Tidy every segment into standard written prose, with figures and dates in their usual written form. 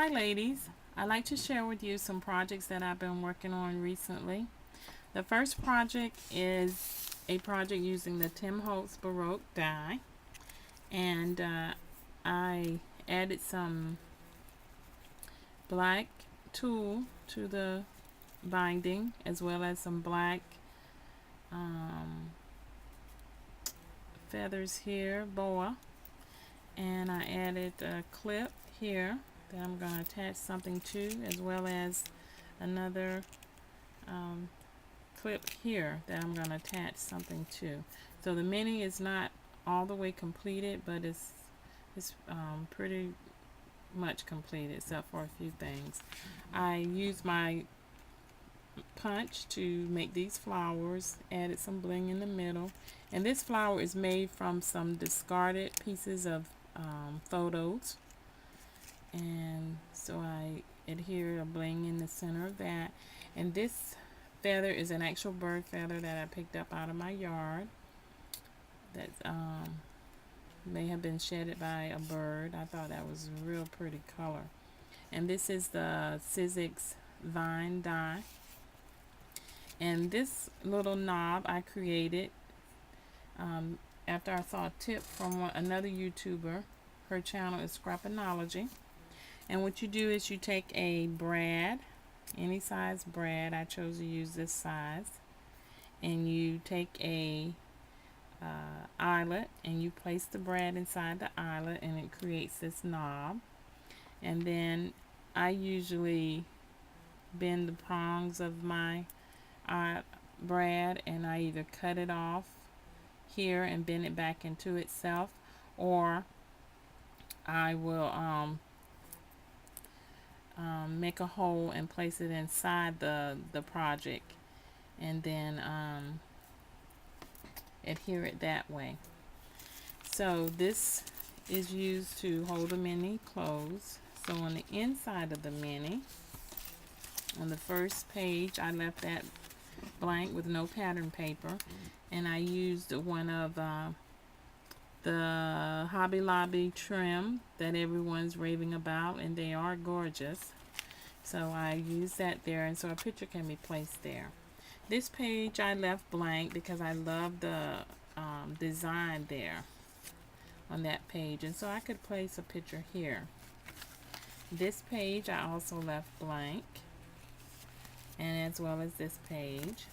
Hi ladies, I'd like to share with you some projects that I've been working on recently. The first project is a project using the Tim Holtz Baroque die, and I added some black tulle to the binding as well as some black um, feathers here, boa, and I added a clip here that I'm going to attach something to, as well as another um, clip here that I'm going to attach something to. So the mini is not all the way completed, but it's pretty much completed except for a few things. I used my punch to make these flowers, added some bling in the middle, and this flower is made from some discarded pieces of photos, and so I adhere a bling in the center of that. And this feather is an actual bird feather that I picked up out of my yard that may have been shedded by a bird. I thought that was a real pretty color. And this is the Sizzix vine die, and this little knob I created after I saw a tip from another YouTuber. Her channel is Scrapinology. And what you do is you take a brad, any size brad, I chose to use this size, and you take a eyelet and you place the brad inside the eyelet, and it creates this knob. And then I usually bend the prongs of my brad, and I either cut it off here and bend it back into itself, or I will make a hole and place it inside the project, and then adhere it that way. So this is used to hold the mini closed. So on the inside of the mini, on the first page, I left that blank with no pattern paper, and I used one of the Hobby Lobby trim that everyone's raving about, and they are gorgeous. So I used that there, and so a picture can be placed there. This page I left blank because I love the design there on that page, and so I could place a picture here. This page I also left blank, and as well as this page.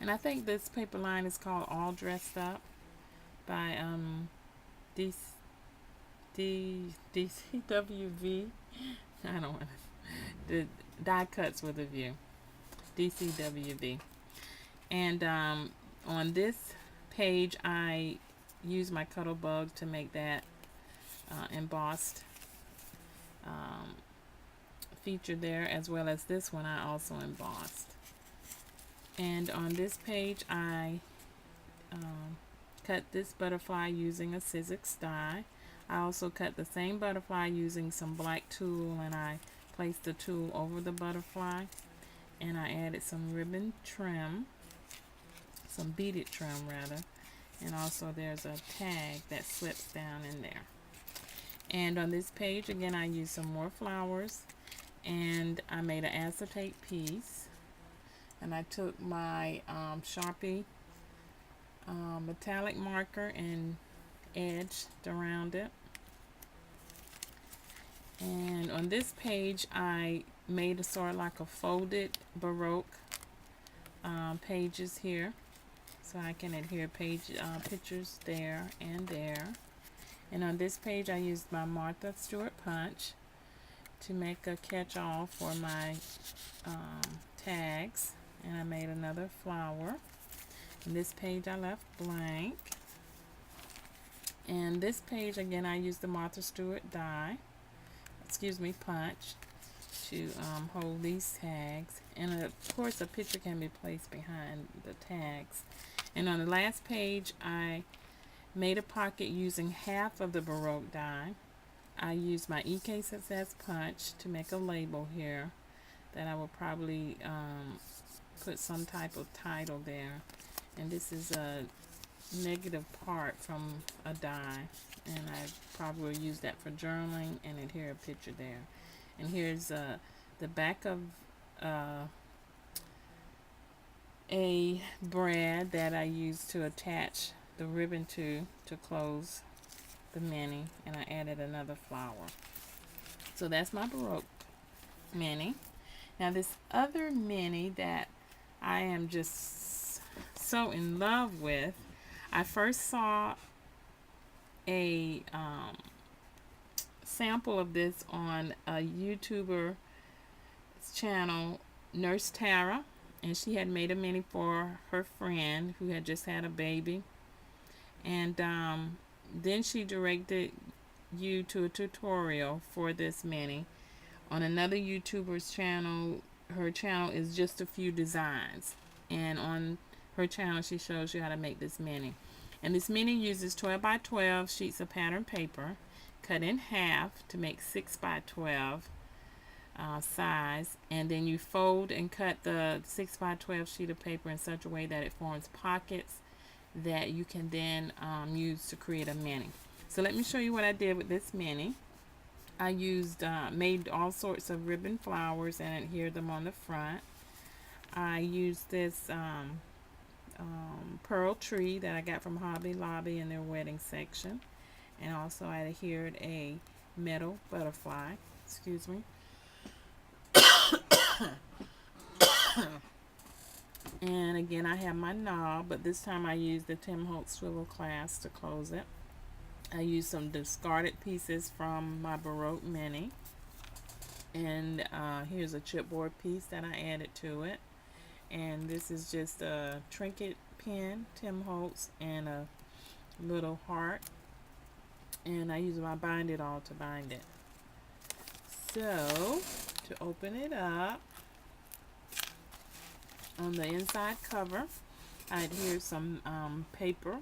And I think this paper line is called All Dressed Up by DCWV. I don't want the die cuts with a view. DCWV. And on this page I use my Cuttlebug to make that embossed feature there, as well as this one I also embossed. And on this page I cut this butterfly using a Sizzix die. I also cut the same butterfly using some black tulle, and I placed the tulle over the butterfly, and I added some ribbon trim, some beaded trim rather, and also there's a tag that slips down in there. And on this page again I used some more flowers, and I made an acetate piece, and I took my Sharpie metallic marker and edged around it. And on this page I made a sort of like a folded baroque pages here, so I can adhere pictures there and there. And on this page I used my Martha Stewart punch to make a catch-all for my tags, and I made another flower. And this page I left blank. And this page again I used the Martha Stewart punch to hold these tags, and of course a picture can be placed behind the tags. And on the last page I made a pocket using half of the Baroque die. I used my EK Success punch to make a label here that I will probably put some type of title there. And this is a negative part from a die, and I probably will use that for journaling. And then here a picture there, and here's the back of a brad that I used to attach the ribbon to close the mini, and I added another flower. So that's my baroque mini. Now this other mini that I am just so in love with, I first saw a sample of this on a YouTuber channel, Nurse Tara, and she had made a mini for her friend who had just had a baby, and then she directed you to a tutorial for this mini on another YouTuber's channel. Her channel is JustaFewDesigns, and on her channel she shows you how to make this mini. And this mini uses 12 by 12 sheets of pattern paper cut in half to make 6 by 12 size, and then you fold and cut the 6 by 12 sheet of paper in such a way that it forms pockets that you can then use to create a mini. So let me show you what I did with this mini. I used made all sorts of ribbon flowers and adhered them on the front. I used this pearl tree that I got from Hobby Lobby in their wedding section, and also I adhered a metal butterfly. Excuse me. And again, I have my knob, but this time I used the Tim Holtz swivel clasp to close it. I used some discarded pieces from my baroque mini, and here's a chipboard piece that I added to it, and this is just a trinket pin, Tim Holtz, and a little heart, and I use my bind it all to bind it. So to open it up, on the inside cover I adhered some paper,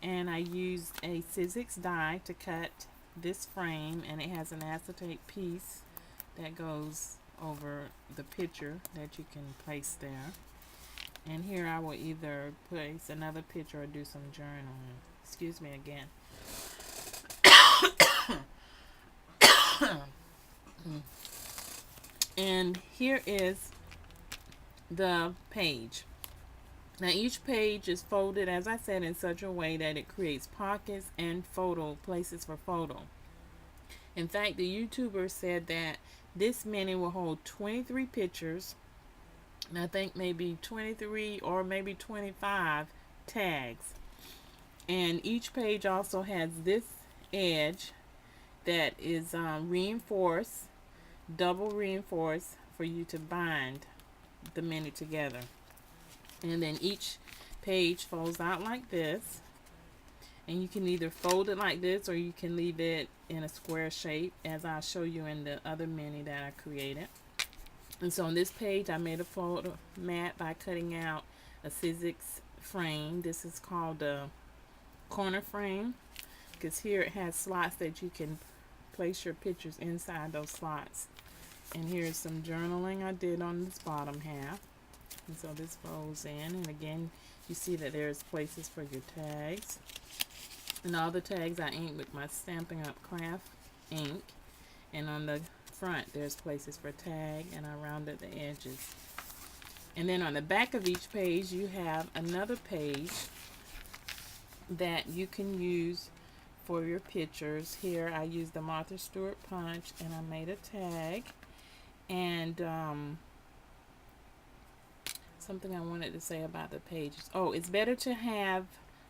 and I used a Sizzix die to cut this frame, and it has an acetate piece that goes over the picture that you can place there. And here I will either place another picture or do some journaling. Excuse me again. And here is the page. Now each page is folded, as I said, in such a way that it creates pockets and photo places for photo. In fact, the YouTuber said that this mini will hold 23 pictures, and I think maybe 23 or maybe 25 tags. And each page also has this edge that is reinforced, double reinforced, for you to bind the mini together. And then each page folds out like this, and you can either fold it like this or you can leave it in a square shape, as I'll show you in the other mini that I created. And so on this page I made a photo mat by cutting out a Sizzix frame. This is called a corner frame, because here it has slots that you can place your pictures inside those slots. And here's some journaling I did on this bottom half. And so this folds in, and again you see that there's places for your tags, and all the tags I inked with my Stampin' Up! Craft ink. And on the front there's places for tag, and I rounded the edges. And then on the back of each page you have another page that you can use for your pictures. Here I used the Martha Stewart punch, and I made a tag. And something I wanted to say about the pages. Oh, it's better to have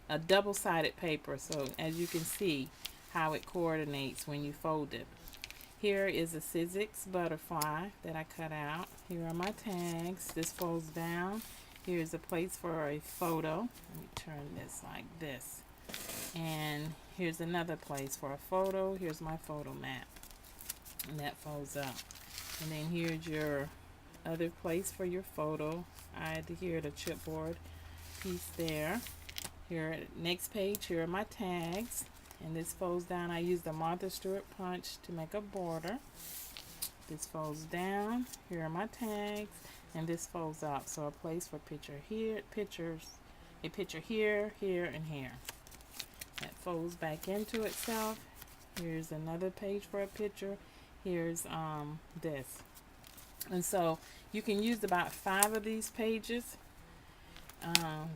a double-sided paper, so as you can see how it coordinates when you fold it. Here is a Sizzix butterfly that I cut out. Here are my tags. This folds down. Here's a place for a photo. Let me turn this like this. And here's another place for a photo. Here's my photo mat, and that folds up. And then here's your other place for your photo. I adhered a chipboard piece there. Here, next page, here are my tags, and this folds down. I used the Martha Stewart punch to make a border. This folds down. Here are my tags, and this folds up. So a place for pictures a picture here, here, and here. That folds back into itself. Here's another page for a picture. Here's this. And so you can use about 5 of these pages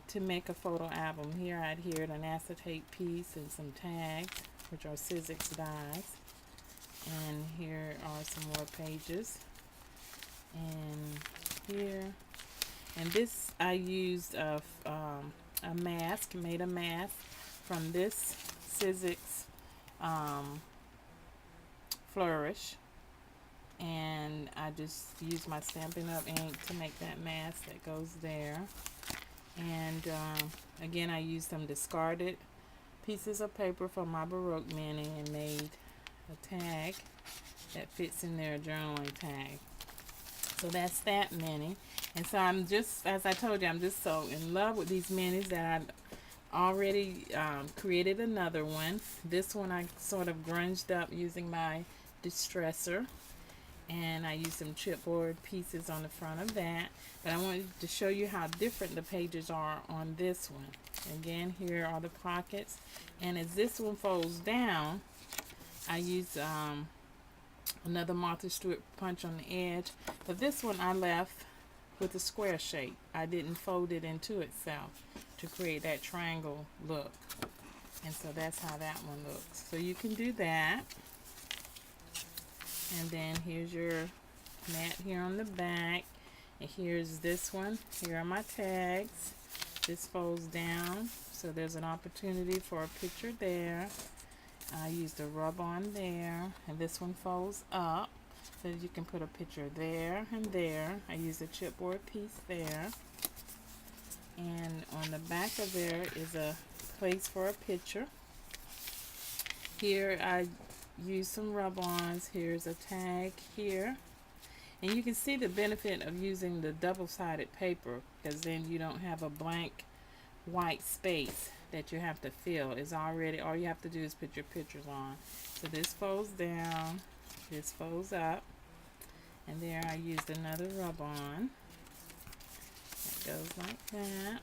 to make a photo album. Here I adhered an acetate piece and some tags, which are Sizzix dies. And here are some more pages. And here, and this I used a mask, made a mask from this Sizzix Flourish, and I just used my Stampin' Up! Ink to make that mask that goes there. And again, I used some discarded pieces of paper from my Baroque mini and made a tag that fits in there, a journaling tag. So that's that mini. And so I'm just, as I told you, I'm just so in love with these minis that I've already created another one. This one I sort of grunged up using my distresser, and I used some chipboard pieces on the front of that. But I wanted to show you how different the pages are on this one. Again, here are the pockets, and as this one folds down, I used another Martha Stewart punch on the edge, but this one I left with a square shape. I didn't fold it into itself to create that triangle look, and so that's how that one looks. So you can do that. And then here's your mat here on the back, and here's this one. Here are my tags. This folds down, so there's an opportunity for a picture there. I used a rub on there, and this one folds up so that you can put a picture there and there. I used a chipboard piece there, and on the back of there is a place for a picture. Here I used some rub-ons. Here's a tag here, and you can see the benefit of using the double-sided paper, because then you don't have a blank white space that you have to fill. It's already, all you have to do is put your pictures on. So this folds down, this folds up, and there I used another rub-on that goes like that.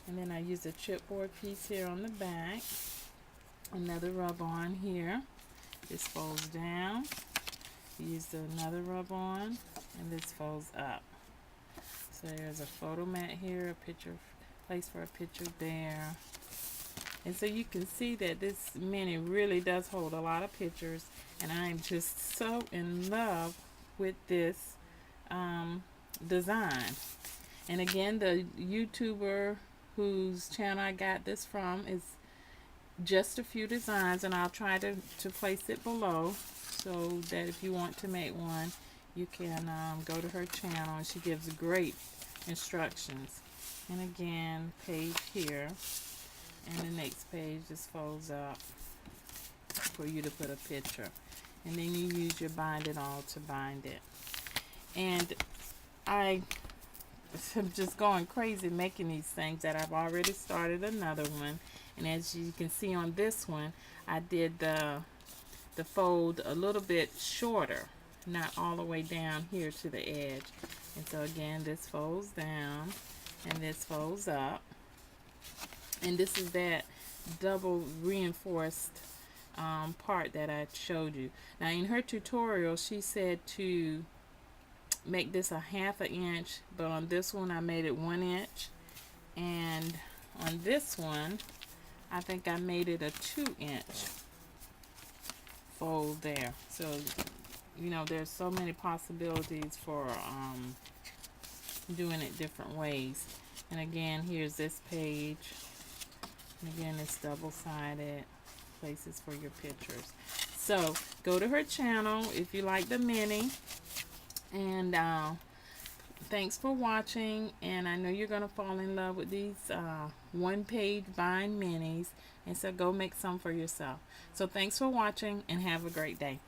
And then I used a chipboard piece here on the back, another rub-on here. This folds down, used another rub-on, and this folds up. So there's a photo mat here, a picture, place for a picture there. And so you can see that this mini really does hold a lot of pictures, and I'm just so in love with this design. And again, the YouTuber whose channel I got this from is JustaFewDesigns, and I'll try to place it below so that if you want to make one, you can go to her channel, and she gives great instructions. And again, page here, and the next page just folds up for you to put a picture, and then you use your bind it all to bind it. And I am just going crazy making these things that I've already started another one. And as you can see on this one, I did the fold a little bit shorter, not all the way down here to the edge. And so again, this folds down and this folds up, and this is that double reinforced part that I showed you. Now in her tutorial, she said to make this a 1/2 inch, but on this one I made it 1 inch, and on this one I think I made it a 2 inch fold there. So you know, there's so many possibilities for doing it different ways. And again, here's this page, and again it's double-sided, places for your pictures. So go to her channel if you like the mini, and thanks for watching. And I know you're gonna fall in love with these one-page bind minis, and so go make some for yourself. So thanks for watching, and have a great day.